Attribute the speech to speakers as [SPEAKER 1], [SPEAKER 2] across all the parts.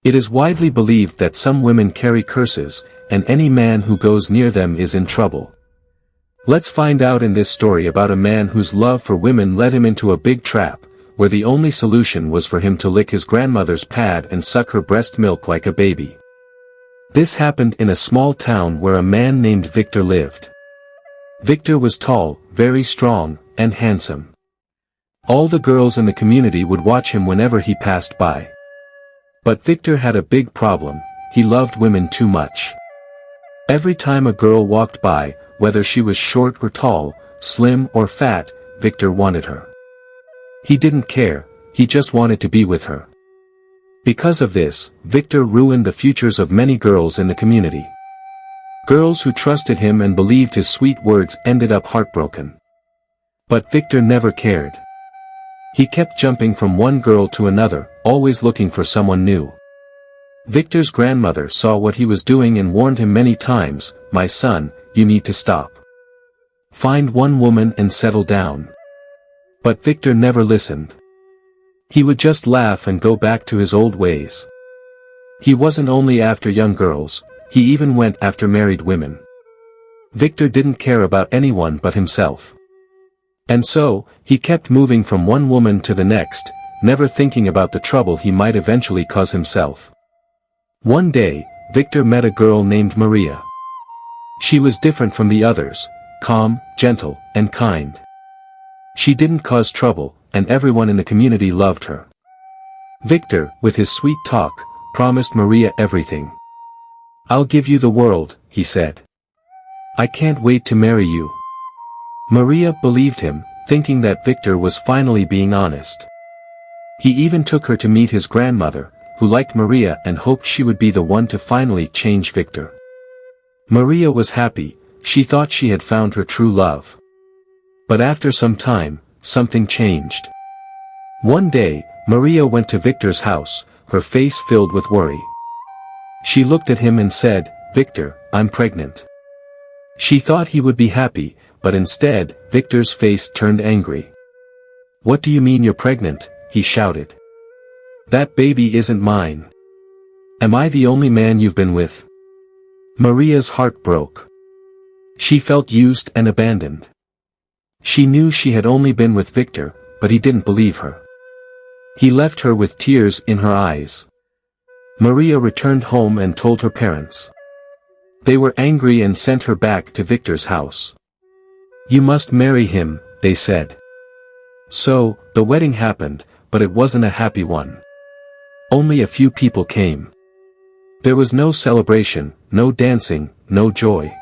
[SPEAKER 1] It is widely believed that some women carry curses, and any man who goes near them is in trouble. Let's find out in this story about a man whose love for women led him into a big trap, where the only solution was for him to lick his grandmother's pad and suck her breast milk like a baby. This happened in a small town where a man named Victor lived. Victor was tall, very strong, and handsome. All the girls in the community would watch him whenever he passed by. But Victor had a big problem: he loved women too much. Every time a girl walked by, whether she was short or tall, slim or fat, Victor wanted her. He didn't care, he just wanted to be with her. Because of this, Victor ruined the futures of many girls in the community. Girls who trusted him and believed his sweet words ended up heartbroken. But Victor never cared. He kept jumping from one girl to another, always looking for someone new. Victor's grandmother saw what he was doing and warned him many times, "My son, you need to stop. Find one woman and settle down." But Victor never listened. He would just laugh and go back to his old ways. He wasn't only after young girls, he even went after married women. Victor didn't care about anyone but himself. And so, he kept moving from one woman to the next, never thinking about the trouble he might eventually cause himself. One day, Victor met a girl named Maria. She was different from the others, calm, gentle, and kind. She didn't cause trouble, and everyone in the community loved her. Victor, with his sweet talk, promised Maria everything. "I'll give you the world," he said. "I can't wait to marry you." Maria believed him, thinking that Victor was finally being honest. He even took her to meet his grandmother, who liked Maria and hoped she would be the one to finally change Victor. Maria was happy, she thought she had found her true love. But after some time, something changed. One day, Maria went to Victor's house, her face filled with worry. She looked at him and said, "Victor, I'm pregnant." She thought he would be happy, but instead, Victor's face turned angry. "What do you mean you're pregnant?" he shouted. "That baby isn't mine. Am I the only man you've been with?" Maria's heart broke. She felt used and abandoned. She knew she had only been with Victor, but he didn't believe her. He left her with tears in her eyes. Maria returned home and told her parents. They were angry and sent her back to Victor's house. "You must marry him," they said. So, the wedding happened, but it wasn't a happy one. Only a few people came. There was no celebration, no dancing, no joy.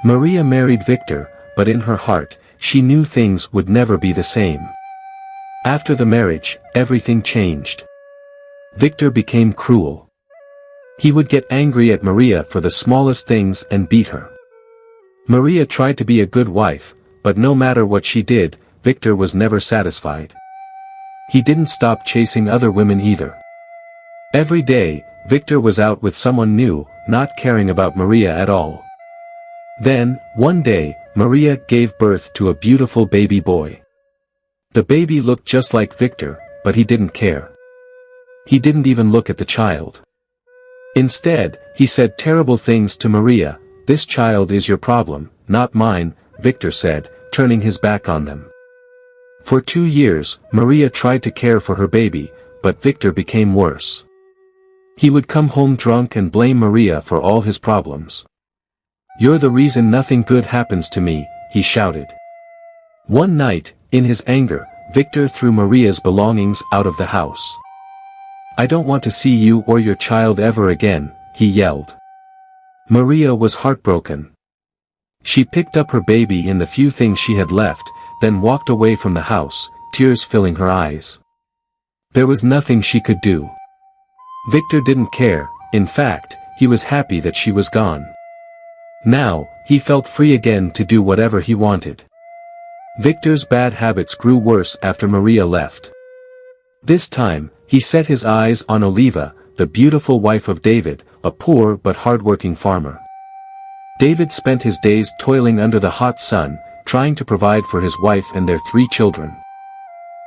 [SPEAKER 1] Maria married Victor, but in her heart, she knew things would never be the same. After the marriage, everything changed. Victor became cruel. He would get angry at Maria for the smallest things and beat her. Maria tried to be a good wife, but no matter what she did, Victor was never satisfied. He didn't stop chasing other women either. Every day, Victor was out with someone new, not caring about Maria at all. Then, one day, Maria gave birth to a beautiful baby boy. The baby looked just like Victor, but he didn't care. He didn't even look at the child. Instead, he said terrible things to Maria. "This child is your problem, not mine," Victor said, turning his back on them. For 2 years, Maria tried to care for her baby, but Victor became worse. He would come home drunk and blame Maria for all his problems. "You're the reason nothing good happens to me," he shouted. One night, in his anger, Victor threw Maria's belongings out of the house. "I don't want to see you or your child ever again," he yelled. Maria was heartbroken. She picked up her baby and the few things she had left, then walked away from the house, tears filling her eyes. There was nothing she could do. Victor didn't care, in fact, he was happy that she was gone. Now, he felt free again to do whatever he wanted. Victor's bad habits grew worse after Maria left. This time, he set his eyes on Oliva, the beautiful wife of David, a poor but hard-working farmer. David spent his days toiling under the hot sun, trying to provide for his wife and their 3 children.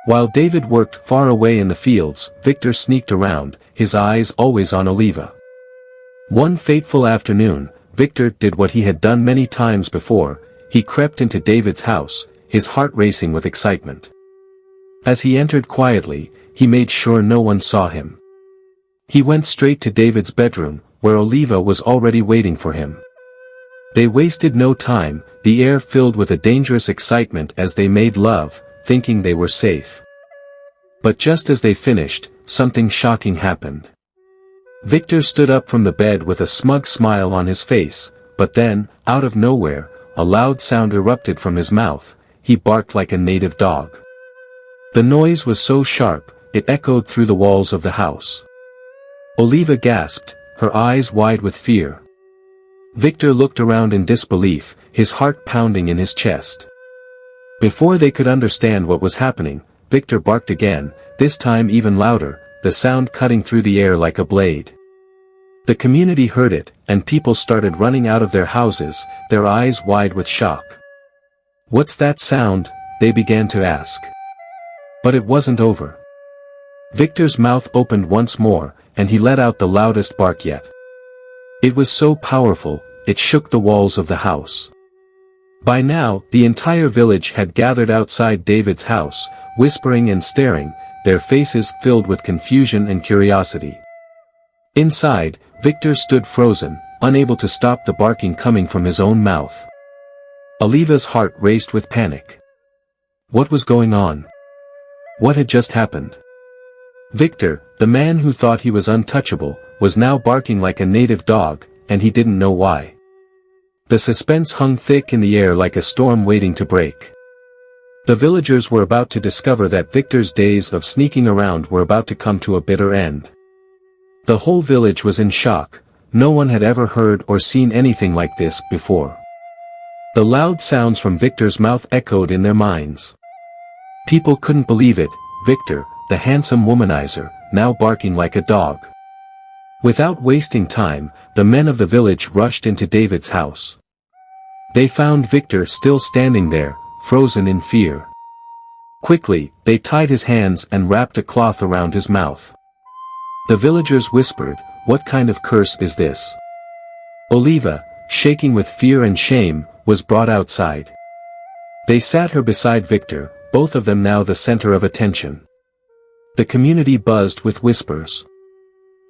[SPEAKER 1] While David worked far away in the fields, Victor sneaked around, his eyes always on Oliva. One fateful afternoon, Victor did what he had done many times before. He crept into David's house, his heart racing with excitement. As he entered quietly, he made sure no one saw him. He went straight to David's bedroom, where Oliva was already waiting for him. They wasted no time, the air filled with a dangerous excitement as they made love, thinking they were safe. But just as they finished, something shocking happened. Victor stood up from the bed with a smug smile on his face, but then, out of nowhere, a loud sound erupted from his mouth. He barked like a native dog. The noise was so sharp, it echoed through the walls of the house. Oliva gasped, her eyes wide with fear. Victor looked around in disbelief, his heart pounding in his chest. Before they could understand what was happening, Victor barked again, this time even louder, the sound cutting through the air like a blade. The community heard it, and people started running out of their houses, their eyes wide with shock. "What's that sound?" they began to ask. But it wasn't over. Victor's mouth opened once more, and he let out the loudest bark yet. It was so powerful, it shook the walls of the house. By now, the entire village had gathered outside David's house, whispering and staring, their faces filled with confusion and curiosity. Inside, Victor stood frozen, unable to stop the barking coming from his own mouth. Oliva's heart raced with panic. What was going on? What had just happened? Victor, the man who thought he was untouchable, was now barking like a native dog, and he didn't know why. The suspense hung thick in the air like a storm waiting to break. The villagers were about to discover that Victor's days of sneaking around were about to come to a bitter end. The whole village was in shock, no one had ever heard or seen anything like this before. The loud sounds from Victor's mouth echoed in their minds. People couldn't believe it, Victor, the handsome womanizer, now barking like a dog. Without wasting time, the men of the village rushed into David's house. They found Victor still standing there, frozen in fear. Quickly, they tied his hands and wrapped a cloth around his mouth. The villagers whispered, "What kind of curse is this?" Oliva, shaking with fear and shame, was brought outside. They sat her beside Victor, both of them now the center of attention. The community buzzed with whispers.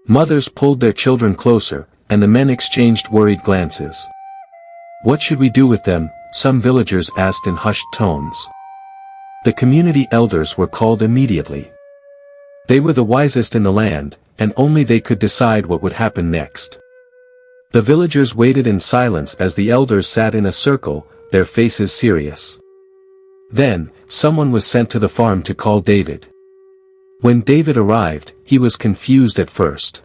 [SPEAKER 1] Mothers pulled their children closer, and the men exchanged worried glances. "What should we do with them?" some villagers asked in hushed tones. The community elders were called immediately. They were the wisest in the land, and only they could decide what would happen next. The villagers waited in silence as the elders sat in a circle, their faces serious. Then, someone was sent to the farm to call David. When David arrived, he was confused at first.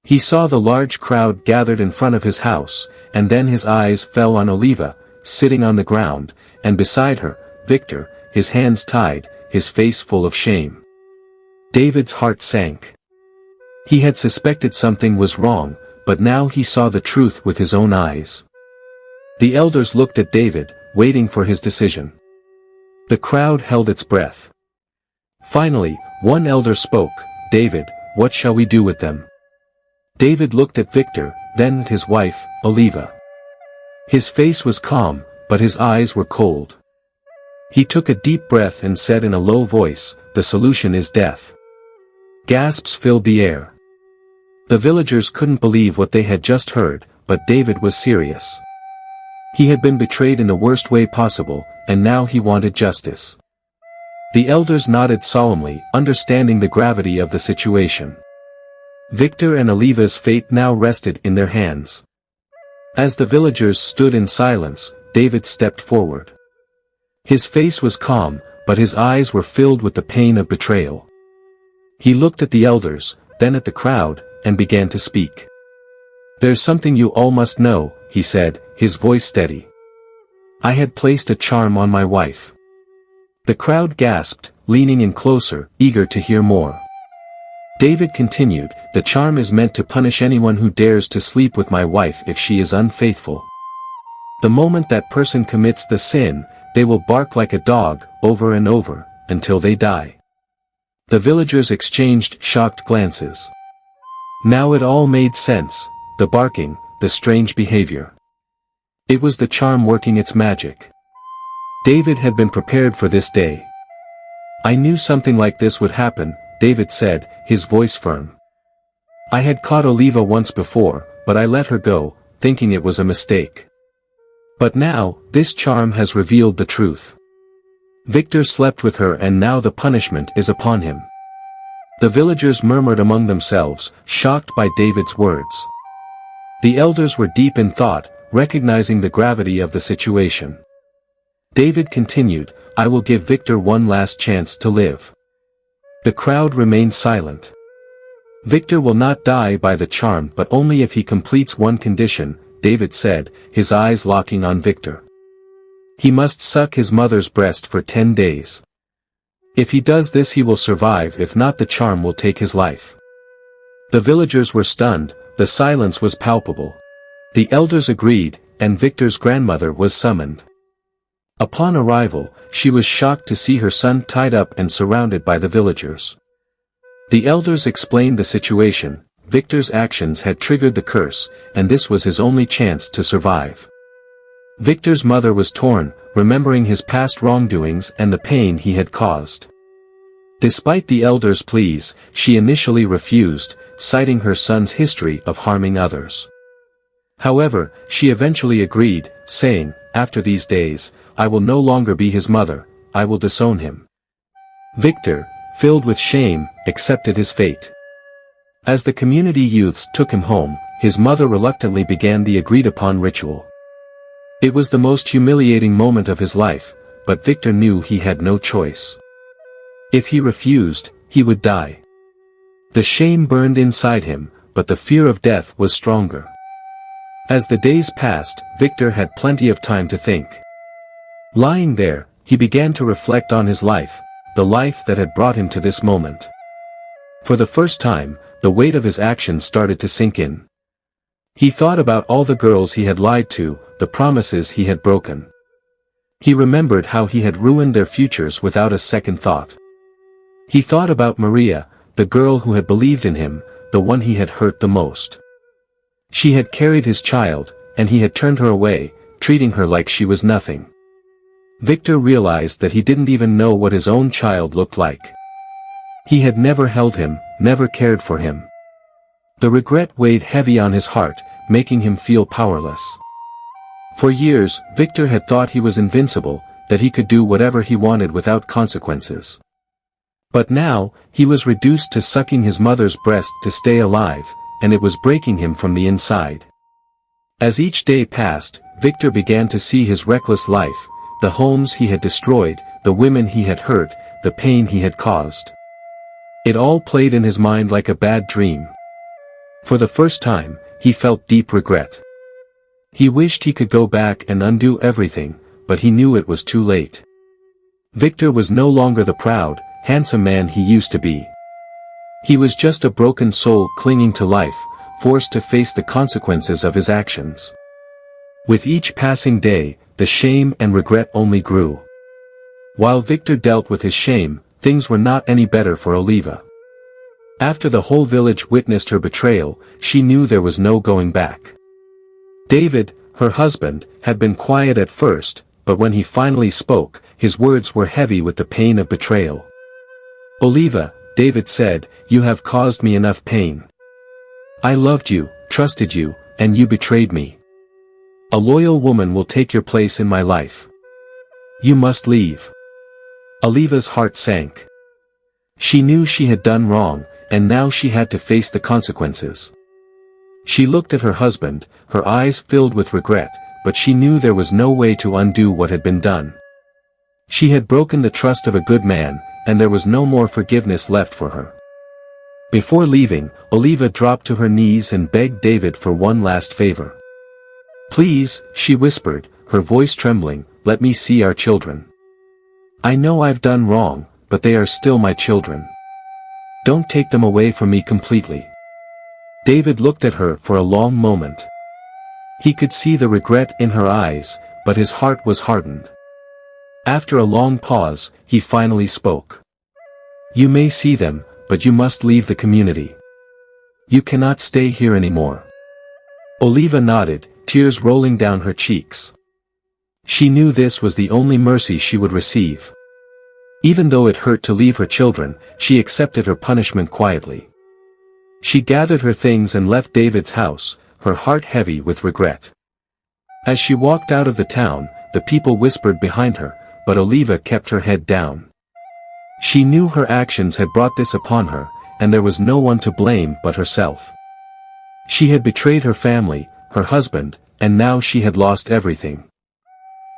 [SPEAKER 1] He saw the large crowd gathered in front of his house, and then his eyes fell on Oliva, sitting on the ground, and beside her, Victor, his hands tied, his face full of shame. David's heart sank. He had suspected something was wrong, but now he saw the truth with his own eyes. The elders looked at David, waiting for his decision. The crowd held its breath. Finally, one elder spoke, "David, what shall we do with them?" David looked at Victor, then at his wife, Oliva. His face was calm, but his eyes were cold. He took a deep breath and said in a low voice, "The solution is death." Gasps filled the air. The villagers couldn't believe what they had just heard, but David was serious. He had been betrayed in the worst way possible, and now he wanted justice. The elders nodded solemnly, understanding the gravity of the situation. Victor and Oliva's fate now rested in their hands. As the villagers stood in silence, David stepped forward. His face was calm, but his eyes were filled with the pain of betrayal. He looked at the elders, then at the crowd, and began to speak. "There's something you all must know," he said, his voice steady. "I had placed a charm on my wife." The crowd gasped, leaning in closer, eager to hear more. David continued, "The charm is meant to punish anyone who dares to sleep with my wife if she is unfaithful. The moment that person commits the sin, they will bark like a dog, over and over, until they die." The villagers exchanged shocked glances. Now it all made sense, the barking, the strange behavior. It was the charm working its magic. David had been prepared for this day. "I knew something like this would happen," David said, his voice firm. "I had caught Oliva once before, but I let her go, thinking it was a mistake. But now, this charm has revealed the truth. Victor slept with her and now the punishment is upon him." The villagers murmured among themselves, shocked by David's words. The elders were deep in thought, recognizing the gravity of the situation. David continued, "I will give Victor one last chance to live." The crowd remained silent. "Victor will not die by the charm but only if he completes one condition," David said, his eyes locking on Victor. "He must suck his mother's breast for 10 days. If he does this he will survive, if not the charm will take his life." The villagers were stunned, the silence was palpable. The elders agreed, and Victor's grandmother was summoned. Upon arrival, she was shocked to see her son tied up and surrounded by the villagers. The elders explained the situation. Victor's actions had triggered the curse, and this was his only chance to survive. Victor's mother was torn, remembering his past wrongdoings and the pain he had caused. Despite the elders' pleas, she initially refused, citing her son's history of harming others. However, she eventually agreed, saying, "After these days, I will no longer be his mother, I will disown him." Victor, filled with shame, accepted his fate. As the community youths took him home, his mother reluctantly began the agreed-upon ritual. It was the most humiliating moment of his life, but Victor knew he had no choice. If he refused, he would die. The shame burned inside him, but the fear of death was stronger. As the days passed, Victor had plenty of time to think. Lying there, he began to reflect on his life, the life that had brought him to this moment. For the first time, the weight of his actions started to sink in. He thought about all the girls he had lied to, the promises he had broken. He remembered how he had ruined their futures without a second thought. He thought about Maria, the girl who had believed in him, the one he had hurt the most. She had carried his child, and he had turned her away, treating her like she was nothing. Victor realized that he didn't even know what his own child looked like. He had never held him, never cared for him. The regret weighed heavy on his heart, making him feel powerless. For years, Victor had thought he was invincible, that he could do whatever he wanted without consequences. But now, he was reduced to sucking his mother's breast to stay alive, and it was breaking him from the inside. As each day passed, Victor began to see his reckless life, the homes he had destroyed, the women he had hurt, the pain he had caused. It all played in his mind like a bad dream. For the first time, he felt deep regret. He wished he could go back and undo everything, but he knew it was too late. Victor was no longer the proud, handsome man he used to be. He was just a broken soul clinging to life, forced to face the consequences of his actions. With each passing day, the shame and regret only grew. While Victor dealt with his shame, things were not any better for Oliva. After the whole village witnessed her betrayal, she knew there was no going back. David, her husband, had been quiet at first, but when he finally spoke, his words were heavy with the pain of betrayal. "Oliva," David said, "you have caused me enough pain. I loved you, trusted you, and you betrayed me. A loyal woman will take your place in my life. You must leave." Oliva's heart sank. She knew she had done wrong, and now she had to face the consequences. She looked at her husband, her eyes filled with regret, but she knew there was no way to undo what had been done. She had broken the trust of a good man, and there was no more forgiveness left for her. Before leaving, Oliva dropped to her knees and begged David for one last favor. "Please," she whispered, her voice trembling, "let me see our children. I know I've done wrong, but they are still my children. Don't take them away from me completely." David looked at her for a long moment. He could see the regret in her eyes, but his heart was hardened. After a long pause, he finally spoke. "You may see them, but you must leave the community. You cannot stay here anymore." Oliva nodded, tears rolling down her cheeks. She knew this was the only mercy she would receive. Even though it hurt to leave her children, she accepted her punishment quietly. She gathered her things and left David's house, her heart heavy with regret. As she walked out of the town, the people whispered behind her, but Oliva kept her head down. She knew her actions had brought this upon her, and there was no one to blame but herself. She had betrayed her family, her husband, and now she had lost everything.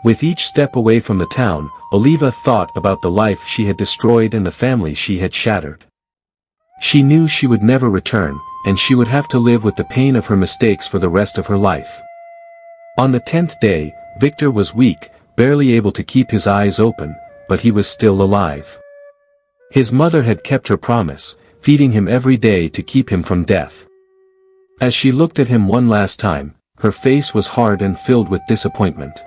[SPEAKER 1] With each step away from the town, Oliva thought about the life she had destroyed and the family she had shattered. She knew she would never return, and she would have to live with the pain of her mistakes for the rest of her life. On the 10th day, Victor was weak, barely able to keep his eyes open, but he was still alive. His mother had kept her promise, feeding him every day to keep him from death. As she looked at him one last time, her face was hard and filled with disappointment.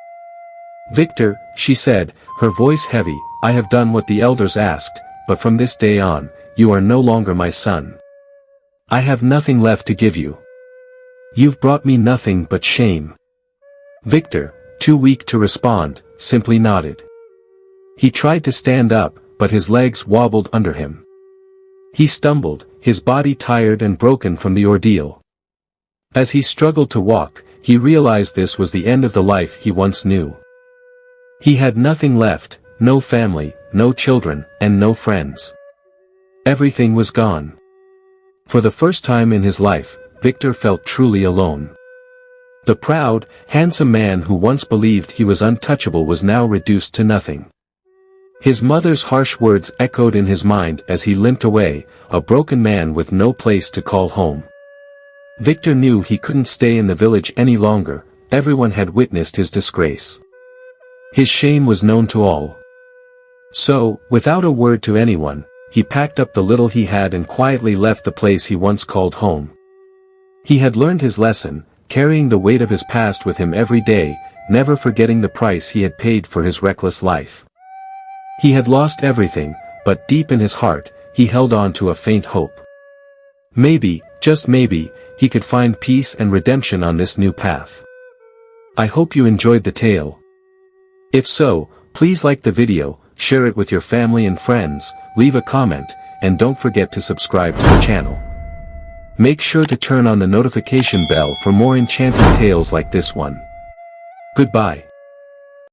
[SPEAKER 1] "Victor," she said, her voice heavy, "I have done what the elders asked, but from this day on, you are no longer my son. I have nothing left to give you. You've brought me nothing but shame." Victor, too weak to respond, simply nodded. He tried to stand up, but his legs wobbled under him. He stumbled, his body tired and broken from the ordeal. As he struggled to walk, he realized this was the end of the life he once knew. He had nothing left, no family, no children, and no friends. Everything was gone. For the first time in his life, Victor felt truly alone. The proud, handsome man who once believed he was untouchable was now reduced to nothing. His mother's harsh words echoed in his mind as he limped away, a broken man with no place to call home. Victor knew he couldn't stay in the village any longer, everyone had witnessed his disgrace. His shame was known to all. So, without a word to anyone, he packed up the little he had and quietly left the place he once called home. He had learned his lesson, carrying the weight of his past with him every day, never forgetting the price he had paid for his reckless life. He had lost everything, but deep in his heart, he held on to a faint hope. Maybe, just maybe, he could find peace and redemption on this new path. I hope you enjoyed the tale. If so, please like the video, share it with your family and friends, leave a comment, and don't forget to subscribe to the channel. Make sure to turn on the notification bell for more enchanting tales like this one. Goodbye.